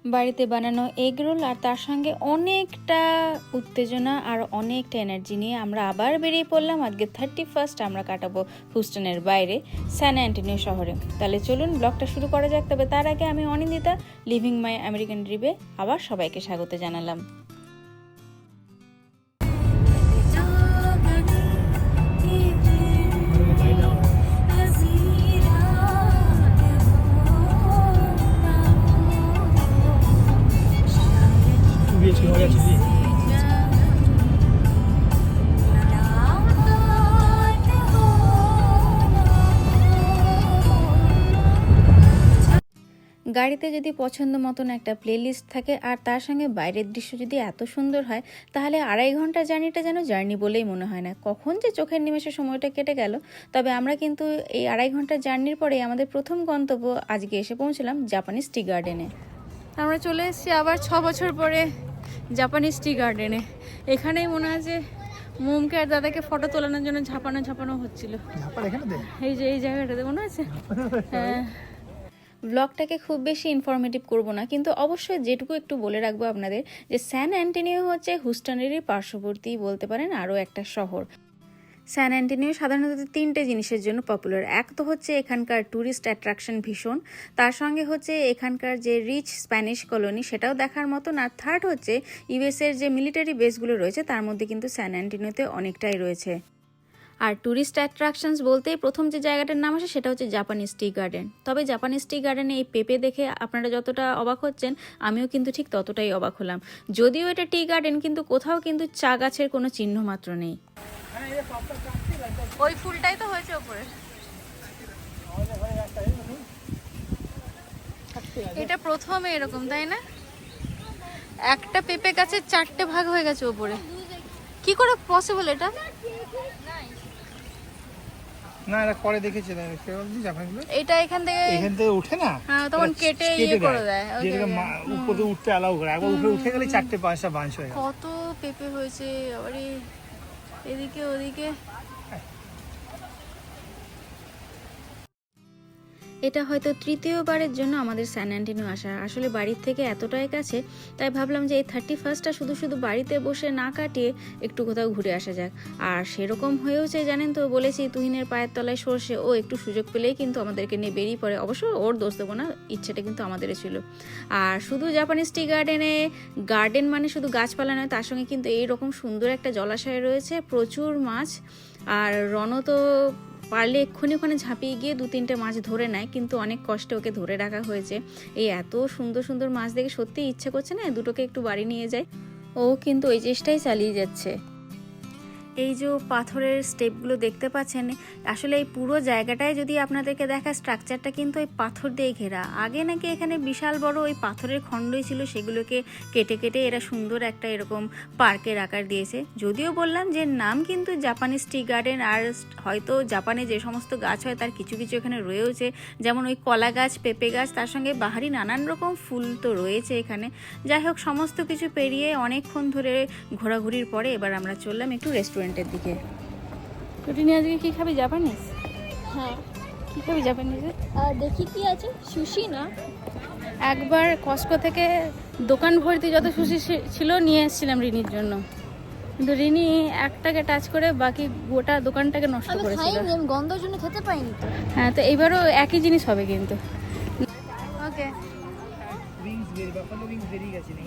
বাড়িতে বানানো egg roll আর তার সঙ্গে অনেকটা উত্তেজনা আর অনেকটা এনার্জি নিয়ে আমরা আবার বেরিয়ে পড়লাম। আজকে 31st আমরা কাটাবো হুস্টনের বাইরে স্যান অ্যান্টনিও শহরে। তাহলে চলুন ব্লগটা শুরু করা যাক। তবে তার আগে আমি অনিন্দিতা, লিভিং মাই আমেরিকান ড্রিমে আবার সবাইকে স্বাগত জানালাম। গাড়িতে যদি পছন্দ মতন একটা প্লেলিস্ট থাকে আর তার সঙ্গে বাইরের দৃশ্য যদি এত সুন্দর হয়, তাহলে 2.5 ঘন্টার জার্নিটা যেন জার্নি বলেই মনে হয় না। কখন যে চোখের নিমেষে সময়টা কেটে গেল। তবে আমরা কিন্তু এই 2.5 ঘন্টার জার্নির পরে আমাদের প্রথম গন্তব্য আজকে এসে পৌঁছলাম জাপানিজ টি গার্ডেনে। আমরা চলে এসেছি আবার 6 বছর পরে জাপানিজ টি গার্ডেনে। এখানেই মনে হয় যে মোমকে আর দাদাকে ফটো তোলানোর জন্য ঝাপানো হচ্ছিল। এই যে এই জায়গাটাতে মনে আছে। হ্যাঁ, ব্লগটাকে খুব বেশি ইনফরমেটিভ করব না, কিন্তু অবশ্যই যেটুকু একটু বলে রাখবো আপনাদের যে স্যান অ্যান্টনিও হচ্ছে হুস্টনেরই পার্শ্ববর্তী বলতে পারেন আরও একটা শহর। স্যান অ্যান্টনিও সাধারণত 3টে জিনিসের জন্য পপুলার। এক তো হচ্ছে এখানকার ট্যুরিস্ট অ্যাট্রাকশন ভীষণ, তার সঙ্গে হচ্ছে এখানকার যে রিচ স্প্যানিশ কলোনি সেটাও দেখার মতন, আর থার্ড হচ্ছে ইউএসের যে মিলিটারি বেসগুলো রয়েছে তার মধ্যে কিন্তু স্যান অ্যান্টনিওতে অনেকটাই রয়েছে। আর ট্যুরিস্ট অ্যাট্রাকশনস বলতেই প্রথম যে জায়গাটার নাম আসে সেটা হচ্ছে জাপানিজ টি গার্ডেন। তবে জাপানিজ টি গার্ডেনে এই পেঁপে দেখে আপনারা যতটা অবাক হচ্ছেন, আমিও কিন্তু ঠিক ততটাই অবাক হলাম। যদিও এটা টি গার্ডেন, কিন্তু কোথাও কিন্তু চা গাছের কোনো চিহ্ন মাত্র নেই। ওই ফুলটাই তো হয়েছে ওপরে। এটা প্রথমে এরকম, তাই না? একটা পেঁপে গাছের 4টে ভাগ হয়ে গেছে ওপরে। কি করে পসিবল এটা? না, এটা পরে দেখেছি না, এটা এখান থেকে উঠে না। হ্যাঁ, তখন কেটে করে দেয়। উপরে উঠতে অ্যালাউ করে, একবার উপরে উঠে গেলে 4-5টা বাঞ্চ হয়ে যায়। কত পেঁপে হয়েছে আবার এদিকে ওদিকে। এটা হয়তো তৃতীয়বারের জন্য আমাদের স্যান অ্যান্টনিও আসা। আসলে বাড়ির থেকে এতটাই কাছে, তাই ভাবলাম যে এই 31sta শুধু বাড়িতে বসে না কাটিয়ে একটু কোথাও ঘুরে আসা যাক। আর সেরকম হয়েওছে, জানেন তো, বলেছি তুহিনের পায়ের তলায় সর্ষে, ও একটু সুযোগ পেলেই কিন্তু আমাদেরকে নিয়ে বেরিয়ে পড়ে। অবশ্য ওর দোষ দেবো না, ইচ্ছেটা কিন্তু আমাদেরই ছিল। আর শুধু জাপানিজ টি গার্ডেনে গার্ডেন মানে শুধু গাছপালা নয়, তার সঙ্গে কিন্তু এইরকম সুন্দর একটা জলাশয় রয়েছে, প্রচুর মাছ। আর রণ তো পারলে এক্ষুনি ওখানে ঝাঁপিয়ে গিয়ে 2-3টে মাছ ধরে নেয়, কিন্তু অনেক কষ্টে ওকে ধরে রাখা হয়েছে। এই এত সুন্দর সুন্দর মাছ দেখে সত্যি ইচ্ছে করছে না দুটোকে একটু বাড়ি নিয়ে যায়। ও কিন্তু ওই চেষ্টাই চালিয়ে যাচ্ছে। এই যে পাথরের স্টেপগুলো দেখতে পাচ্ছেন, আসলে এই পুরো জায়গাটায় যদি আপনাদেরকে দেখা, স্ট্রাকচারটা কিন্তু ওই পাথর দিয়ে ঘেরা। আগে নাকি এখানে বিশাল বড় ওই পাথরের খণ্ডই ছিল, সেগুলোকে কেটে কেটে এরা সুন্দর একটা এরকম পার্কের আকার দিয়েছে। যদিও বললাম যে নাম কিন্তু জাপানিজ টি গার্ডেন, আর হয়তো জাপানে যে সমস্ত গাছ হয় তার কিছু কিছু এখানে রয়েছে, যেমন ওই কলা গাছ, পেঁপে গাছ, তার সঙ্গে বাহারি নানান রকম ফুল তো রয়েছে এখানে। যাই হোক, সমস্ত কিছু পেরিয়ে অনেকক্ষণ ধরে ঘোরাঘুরির পরে এবার আমরা চললাম একটু রেস্টুরেন্টের দিকে। রুটিনি, আজকে কি খাবি? জাপানিজ? হ্যাঁ, কি খাবি জাপানিজে? আর দেখি কি আছে। সুশি না? একবার কস্কো থেকে দোকান ভর্তি যত সুশি ছিল নিয়ে এসেছিলাম রিনির জন্য, কিন্তু রিনি একটাকে টাচ করে বাকি গোটা দোকানটাকে নষ্ট আমি করেছিল। খাইনি, আমি গন্ধের জন্য খেতে পাইনি তো। হ্যাঁ, তো এইবারও একই জিনিস হবে কিন্তু। ওকে, উইংস বেরিয়ে, বাফালো উইংস বেরিয়ে গেছে নেই।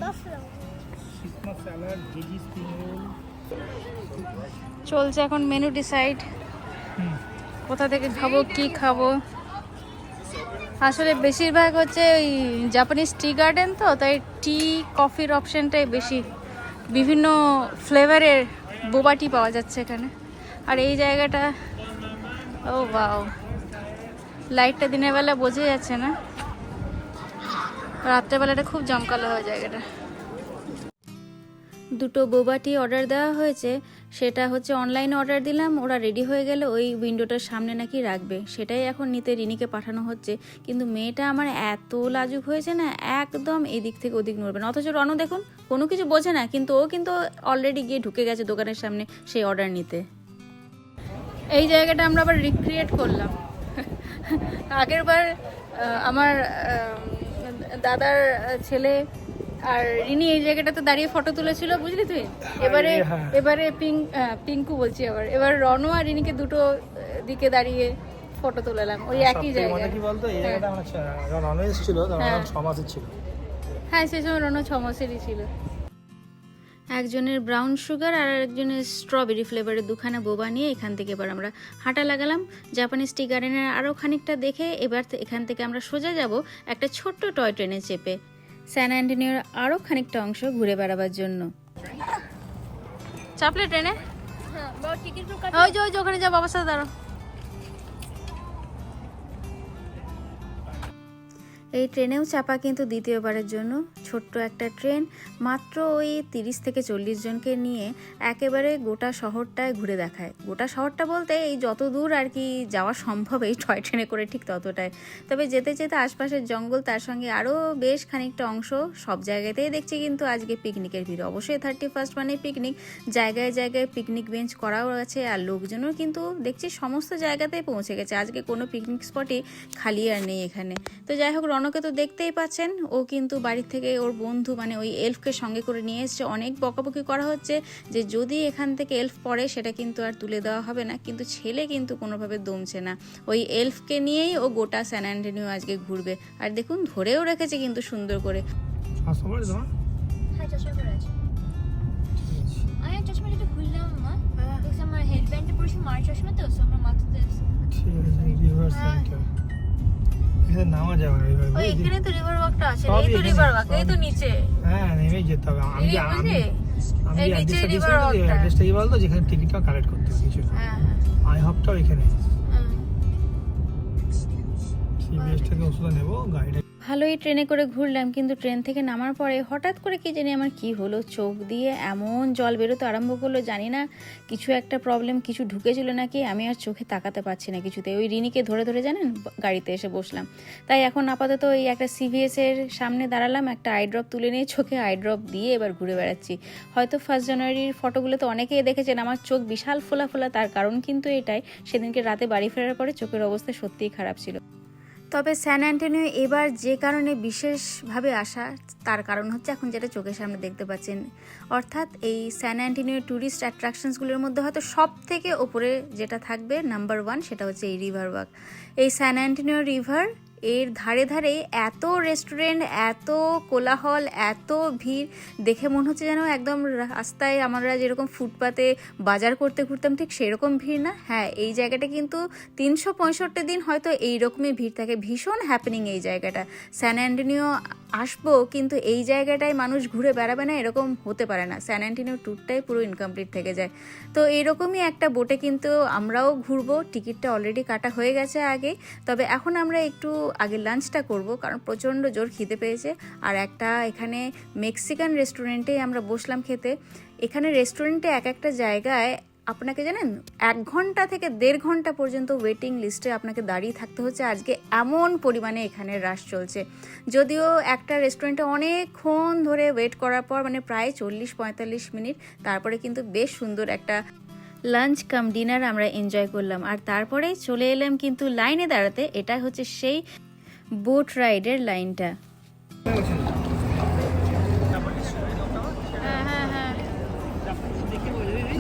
Christmas salad, veggie spring roll চলছে এখন মেনু ডিসাইড, কোথা থেকে খাবো কি খাবো। আসলে বেশিরভাগ হচ্ছে ওই জাপানিজ টি গার্ডেন, তো তাই টি কফির অপশানটাই বেশি। বিভিন্ন ফ্লেভারের বোবা টি পাওয়া যাচ্ছে এখানে। আর এই জায়গাটা, ও বাও, লাইটটা দিনের বেলা বোঝা যাচ্ছে না, রাত্রেবেলাটা খুব জমকালো হয় জায়গাটা। দুটো বোবা টি অর্ডার দেওয়া হয়েছে, সেটা হচ্ছে অনলাইনে অর্ডার দিলাম, ওরা রেডি হয়ে গেলে ওই উইন্ডোটার সামনে নাকি রাখবে, সেটাই এখন নিতে রিনিকে পাঠানো হচ্ছে। কিন্তু মেয়েটা আমার এত লাজুক হয়েছে না, একদম এদিক থেকে ওদিক নড়বে না। অথচ রণ দেখুন কোনো কিছু বোঝে না, কিন্তু ও কিন্তু অলরেডি গিয়ে ঢুকে গেছে দোকানের সামনে সেই অর্ডার নিতে। এই জায়গাটা আমরা আবার রিক্রিয়েট করলাম। আগের বার আমার দাদার ছেলে আর রিনি এই জায়গাটাতে দাঁড়িয়ে ফটো তুলেছিল, বুঝলি তুই? এবারে হ্যাঁ। এবারে পিঙ্কু বলছি, এবার রনো আর রিনিকে দুটো দিকে দাঁড়িয়ে ফটো তুলেলাম ওই একই সবথেকে জায়গায়। মজা কি বলতো, এই জায়গাটা আমার যখন রনো এসেছিল তখন হ্যাঁ। আমার 6 মাসের ছিল। হ্যাঁ, সেই সময় রনো 6 মাসেরই ছিল। একজনের ব্রাউন সুগার আর একজনের স্ট্রবেরি ফ্লেভারের দুখানা বোবা নিয়ে এখান থেকে এবার আমরা হাঁটা লাগালাম জাপানিজ টি গার্ডেনের আরও খানিকটা দেখে। এবার এখান থেকে আমরা সোজা যাব একটা ছোট্ট টয় ট্রেনে চেপে স্যান অ্যান্টনিওর আরও খানিকটা অংশ ঘুরে বেড়াবার জন্য। চাপলে ট্রেনে? হ্যাঁ, বাবা টিকিট ওই যে ওখানে যা, বাবার সাথে দাঁড়ো। এই ট্রেনেও চাপা কিন্তু দ্বিতীয়বারের জন্য। ছোট্ট একটা ট্রেন, মাত্র ওই 30 থেকে 40 জনকে নিয়ে একেবারে গোটা শহরটায় ঘুরে দেখায়। গোটা শহরটা বলতে এই যত দূর আর কি যাওয়া সম্ভব এই টয় ট্রেনে করে ঠিক ততটাই। তবে যেতে যেতে আশপাশের জঙ্গল, তার সঙ্গে আরও বেশ খানিকটা অংশ, সব জায়গাতেই দেখছি কিন্তু আজকে পিকনিকের ভিড়। অবশ্যই 31 মানে পিকনিক, জায়গায় জায়গায় পিকনিক বেঞ্চ করাও আছে আর লোকজনও কিন্তু দেখছি সমস্ত জায়গাতেই পৌঁছে গেছে। আজকে কোনো পিকনিক স্পটই খালি আর নেই এখানে। তো যাই হোক, রনকে তো দেখতেই পাচ্ছেন, ও কিন্তু বাড়ি থেকে ওর বন্ধু মানে ওই এলফকে সঙ্গে করে নিয়ে এসছে। অনেক বকাবকি করা হচ্ছে যে যদি এখান থেকে এলফ পড়ে সেটা কিন্তু আর তুলে দেওয়া হবে না, কিন্তু ছেলে কিন্তু কোনোভাবে দমছে না। ওই এলফকে নিয়েই ও গোটা স্যান অ্যান্টনিও আজকে ঘুরবে। আর দেখুন ধরেও রেখেছে কিন্তু সুন্দর করে। আসতে পারি তোমার? হ্যাঁ, চশমা পরে আছে। আমি আর চশমাটা একটু খুললাম মা, দেখছি আমার হেডব্যান্ডে পড়েছে মার চশমা, তো আমার মাথাতে আছে। ঠিক আছে, রিভার্স সাইকেল এখানে নামা যাবে না। ওই এখানে তো রিভার ওয়াকটা আছে, সবই এই তো এখানে, রিভার ওয়াক, এই তো সবই। নিচে। হ্যাঁ, নেমেই যেতে হবে। আমি এই বুঝলি? এই নিচে river walk টা। অ্যাড্রেসটা কি বলতো, যেখানে টিকিটটা কালেক্ট করতে হবে কিছু না। হ্যাঁ আই হপটাও এখানে। হ্যাঁ। সিবিএস থেকে ওষুধ নেবো, গাড়িটা ভালোই ট্রেনে করে ঘুরলাম, কিন্তু ট্রেন থেকে নামার পরে হঠাৎ করে কি জানি আমার কি হলো, চোখ দিয়ে এমন জল বেরোতে আরম্ভ করলো, জানি না কিছু একটা প্রবলেম, কিছু ঢুকেছিল নাকি, আমি আর চোখে তাকাতে পারছি না কিছুতে। ওই রিনিকে ধরে ধরে জানেন গাড়িতে এসে বসলাম। তাই এখন আপাতত এই একটা CVS এর সামনে দাঁড়ালাম, একটা আই ড্রপ তুলে নিয়ে চোখে আই ড্রপ দিয়ে এবার ঘুরে বেড়াচ্ছি। হয়তো 1 জানুয়ারির ফটোগুলো তো অনেকেই দেখেছেন, আমার চোখ বিশাল ফোলা ফোলা। তার কারণ কিন্তু এটাই, সেদিনকে রাতে বাড়ি ফেরার পরে চোখের অবস্থা সত্যিই খারাপ ছিল। তবে স্যান অ্যান্টনিও এবার যে কারণে বিশেষভাবে আসা, তার কারণ হচ্ছে এখন যেটা চোখের সামনে দেখতে পাচ্ছেন, অর্থাৎ এই স্যান অ্যান্টনিও ট্যুরিস্ট অ্যাট্রাকশনসগুলোর মধ্যে হয়তো সব থেকে ওপরে যেটা থাকবে নাম্বার 1, সেটা হচ্ছে এই রিভার ওয়াক। এই স্যান অ্যান্টনিও রিভার, এর ধারে ধারে এত রেস্টুরেন্ট, এত কোলাহল, এত ভিড়, দেখে মনে হচ্ছে যেন একদম রাস্তায় আমরা যেরকম ফুটপাতে বাজার করতে ঘুরতাম ঠিক সেরকম ভিড় না। হ্যাঁ, এই জায়গাটা কিন্তু 365 দিন হয়তো এইরকমই ভিড় থাকে। ভীষণ হ্যাপেনিং এই জায়গাটা। স্যান অ্যান্টনিও আসবো কিন্তু এই জায়গাটায় মানুষ ঘুরে বেড়াবে না এরকম হতে পারে না। স্যান অ্যান্টনিও ট্যুরটাই পুরো ইনকমপ্লিট থেকে যায়। তো এইরকমই একটা বোটে কিন্তু আমরাও ঘুরবো। টিকিটটা অলরেডি কাটা হয়ে গেছে আগে। তবে এখন আমরা একটু আগে লাঞ্চটা করব, কারণ প্রচণ্ড জোর খিদে পেয়েছে। আর একটা এখানে মেক্সিকান রেস্টুরেন্টেই আমরা বসলাম খেতে। এখানে রেস্টুরেন্টে এক একটা জায়গায় আপনাকে জানেন 1 ঘন্টা থেকে 1.5 ঘন্টা পর্যন্ত ওয়েটিং লিস্টে আপনাকে দাঁড়িয়ে থাকতে হচ্ছে। আজকে এমন পরিমাণে এখানে রাশ চলছে। যদিও একটা রেস্টুরেন্টে অনেকক্ষণ ধরে ওয়েট করার পর, মানে প্রায় 40-45 মিনিট, তারপরে কিন্তু বেশ সুন্দর একটা লাঞ্চ কাম ডিনার আমরা এনজয় করলাম। আর তারপরে চলে এলাম কিন্তু লাইনে দাঁড়াতে। এটা হচ্ছে সেই বোট রাইডের লাইনটা। হ্যাঁ হ্যাঁ হ্যাঁ,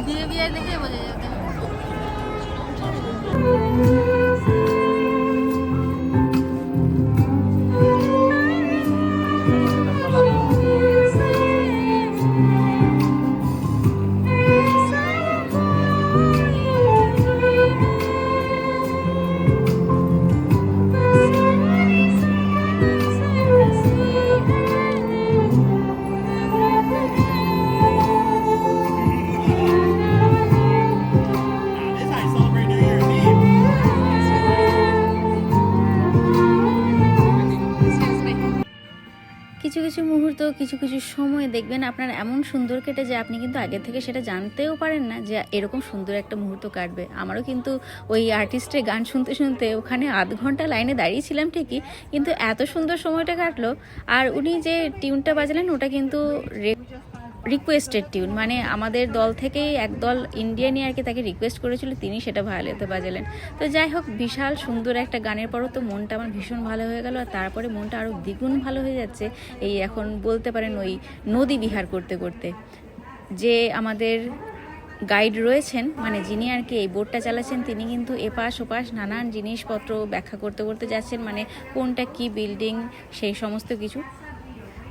বিহেভিয়ার দেখে বোঝা যাবে। কিছু কিছু মুহূর্ত, কিছু কিছু সময় দেখবেন আপনার এমন সুন্দর কেটে যে আপনি কিন্তু আগে থেকে সেটা জানতেও পারেন না যে এরকম সুন্দর একটা মুহূর্ত কাটবে। আমারও কিন্তু ওই আর্টিস্টের গান শুনতে শুনতে ওখানে 1/2 ঘন্টা লাইনে দাঁড়িয়েছিলাম ঠিকই, কিন্তু এত সুন্দর সময়টা কাটলো। আর উনি যে টিউনটা বাজালেন ওটা কিন্তু রিকোয়েস্টেড টিউন, মানে আমাদের দল থেকেই একদল ইন্ডিয়ানই আর কি তাকে রিকোয়েস্ট করেছিল, তিনি সেটা ভায়োলিনতে বাজালেন। তো যাই হোক, বিশাল সুন্দর একটা গানের পরও তো মনটা আমার ভীষণ ভালো হয়ে গেল, আর তারপরে মনটা আরও দ্বিগুণ ভালো হয়ে যাচ্ছে এই এখন বলতে পারেন ওই নদী বিহার করতে করতে। যে আমাদের গাইড রয়েছেন, মানে যিনি আর কি এই বোটটা চালাচ্ছেন, তিনি কিন্তু এপাশ ওপাশ নানান জিনিসপত্র ব্যাখ্যা করতে করতে যাচ্ছেন, মানে কোনটা কি বিল্ডিং সেই সমস্ত কিছু।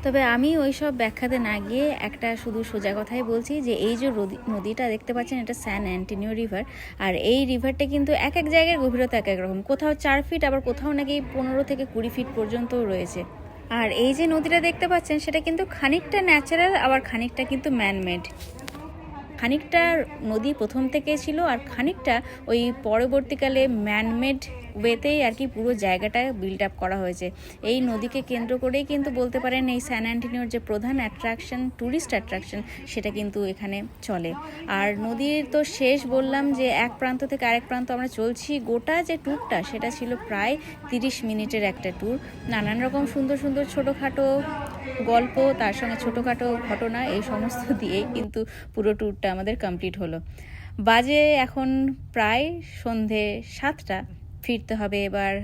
তবে আমি ওই সব ব্যাখ্যাতে না গিয়ে একটা শুধু সোজা কথাই বলছি যে এই যে নদীটা দেখতে পাচ্ছেন, এটা স্যান অ্যান্টনিও রিভার। আর এই রিভারটা কিন্তু এক এক জায়গায় গভীরতা এক এক রকম, কোথাও 4 ফিট, আবার কোথাও নাকি 15 থেকে 20 ফিট পর্যন্তও রয়েছে। আর এই যে নদীটা দেখতে পাচ্ছেন, সেটা কিন্তু খানিকটা ন্যাচারাল, আবার খানিকটা কিন্তু ম্যানমেড। খানিকটা নদী প্রথম থেকে ছিল, আর খানিকটা ওই পরবর্তীকালে ম্যানমেড ওয়েতেই আর কি পুরো জায়গাটা বিল্ড আপ করা হয়েছে। এই নদীকে কেন্দ্র করেই কিন্তু বলতে পারেন এই স্যান অ্যান্টনিওর যে প্রধান অ্যাট্রাকশন, ট্যুরিস্ট অ্যাট্রাকশন, সেটা কিন্তু এখানে চলে। আর নদীর তো শেষ বললাম যে এক প্রান্ত থেকে আরেক প্রান্ত আমরা চলছি, গোটা যে ট্যুরটা সেটা ছিল প্রায় 30 মিনিটের একটা ট্যুর। নানান রকম সুন্দর সুন্দর ছোটোখাটো গল্প, তার সঙ্গে ছোটোখাটো ঘটনা, এই সমস্ত দিয়েই কিন্তু পুরো ট্যুরটা আমাদের কমপ্লিট হলো। বাজে এখন প্রায় সন্ধে 7টা, ফিরতে হবে এবার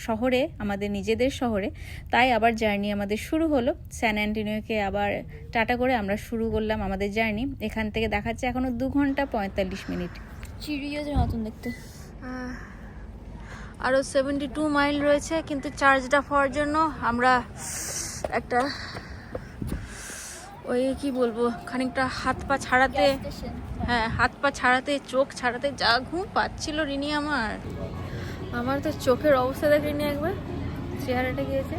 শহরে, আমাদের নিজেদের শহরে। তাই আবার জার্নি আমাদের শুরু হলো। স্যান অ্যান্টনিওকে আবার টাটা করে আমরা শুরু করলাম আমাদের জার্নি। এখান থেকে দেখাচ্ছে এখনও 2 ঘন্টা 45 মিনিট। চিড়িয়াদের মতন দেখতে। আরও 72 মাইল রয়েছে, কিন্তু চার্জটা হওয়ার জন্য আমরা একটা ওই কি বলবো, খানিকটা হাত পা ছাড়াতে, হ্যাঁ হাত পা ছাড়াতে, চোখ ছাড়াতে যা ঘুম পাচ্ছিল রিনি আমার তো চোখের অবস্থা দেখ রিনি, একবার চেহারাটা গিয়েছে।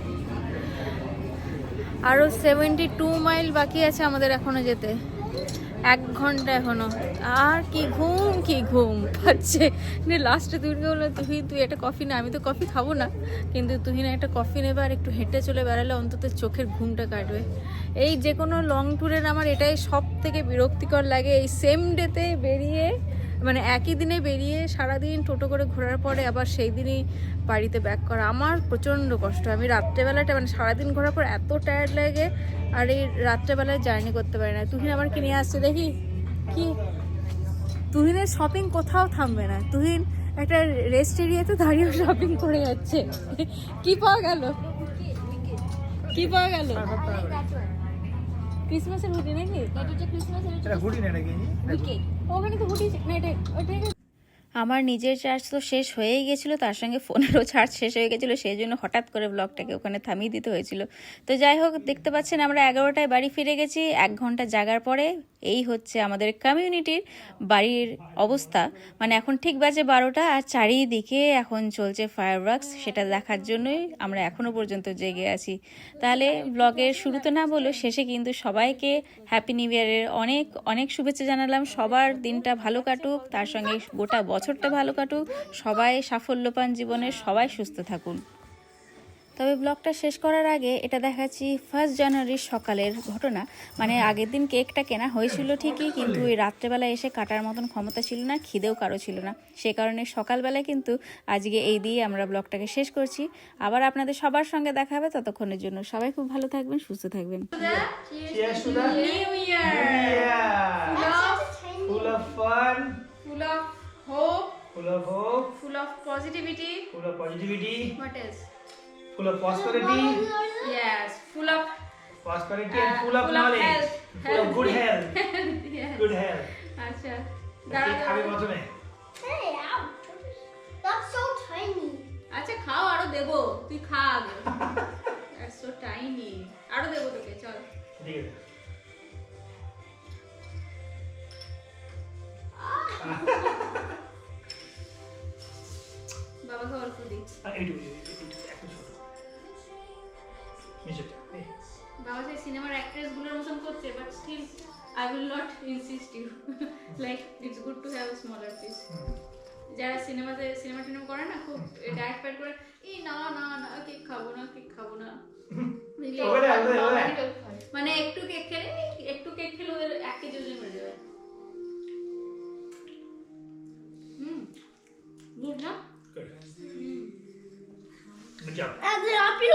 আরও 72 মাইল বাকি আছে আমাদের এখনো যেতে, 1 ঘন্টা এখনো। আর কি ঘুম পাচ্ছে। লাস্টে তুহিনকে বললো, তুই একটা কফি না, আমি তো কফি খাবো না, কিন্তু তুহিন একটা কফি নেবে আর একটু হেঁটে চলে বেড়ালে অন্তত চোখের ঘুমটা কাটবে। এই যে কোনো লং ট্যুরের আমার এটাই সব থেকে বিরক্তিকর লাগে, এই সেম ডেতে বেরিয়ে, মানে একই দিনে বেরিয়ে সারাদিন টোটো করে ঘোরার পরে আবার সেই দিনই বাড়িতে ব্যাক করা আমার প্রচণ্ড কষ্ট। আমি রাত্রেবেলাটা, মানে সারাদিন ঘোরার পর এত টায়ার্ড লাগে, আর এই রাত্রেবেলায় জার্নি করতে পারি না। তুহিন আবার কি নিয়ে আসছে দেখি, কি তুহিনের শপিং কোথাও থামবে না। তুহিন একটা রেস্ট এরিয়াতে দাঁড়িয়েও শপিং করে যাচ্ছে। কি পাওয়া গেল, কি পাওয়া গেল? ক্রিসমাসের হুডি নাকি? এটা হুডি না, এটা কি? ওখানে তো হুডি না, এটা ওইটাই। আমার নিজের চার্জ তো শেষ হয়েই গেছিলো, তার সঙ্গে ফোনেরও চার্জ শেষ হয়ে গেছিলো, সেই জন্য হঠাৎ করে ব্লগটাকে ওখানে থামিয়ে দিতে হয়েছিল। তো যাই হোক, দেখতে পাচ্ছেন আমরা 11টায় বাড়ি ফিরে গেছি। 1 ঘন্টা জাগার পরে এই হচ্ছে আমাদের কমিউনিটির বাড়ির অবস্থা। মানে এখন ঠিক বাজে 12টা, আর চারিদিকে এখন চলছে ফায়ারওয়ার্কস, সেটা দেখার জন্যই আমরা এখনো পর্যন্ত জেগে আছি। তাহলে ব্লগের শুরুতে না বলেও শেষে কিন্তু সবাইকে হ্যাপি নিউ ইয়ারের অনেক অনেক শুভেচ্ছা জানালাম। সবার দিনটা ভালো কাটুক, তার সঙ্গে গোটা বছরটা ভালো কাটুক, সবাই সাফল্য পান জীবনে, সবাই সুস্থ থাকুন। তবে ব্লগটা শেষ করার আগে এটা দেখাচ্ছি 1 জানুয়ারির সকালের ঘটনা। মানে আগের দিন কেকটা কেনা হয়েছিল ঠিকই, কিন্তু ওই রাত্রেবেলা এসে কাটার মতন ক্ষমতা ছিল না, খিদেও কারো ছিল না, সে কারণে সকালবেলায় কিন্তু আজকে এই দিয়ে আমরা ব্লগটাকে শেষ করছি। আবার আপনাদের সবার সঙ্গে দেখা হবে, ততক্ষণের জন্য সবাই খুব ভালো থাকবেন, সুস্থ থাকবেন। Cheers to the New Year! full of fun, Full of hope, full of hope, full of positivity. full of positivity, What else? full of prosperity, Yes, full of and full of full of knowledge, health. full of good health, Yes. good health. আচ্ছা, কি খাবে প্রথমে? Hey, ouch. That's so tiny. আচ্ছা খাও, আরো দেবো, তুই খা আগে। That's so tiny. আরো দেবো তোকে, চল। ঠিক আছে। বাবাকে অল্প দিই। এইটুকু একটু ছোট মিষ্টিটা। বাবা সেই সিনেমার অ্যাক্ট্রেস গুলোর মতন করছে, but still I will not insist you, like it's good to have smaller piece. যারা সিনেমা টিনেমা করে না, খুব ডায়েট ফাইট করে, এই না না না কেক খাবো না, কেক খাবো না, মানে একটু কেক খেলে ওদের 1 কেজি ওজন বেড়ে যাবে। গুড না? Good job. And then I'll be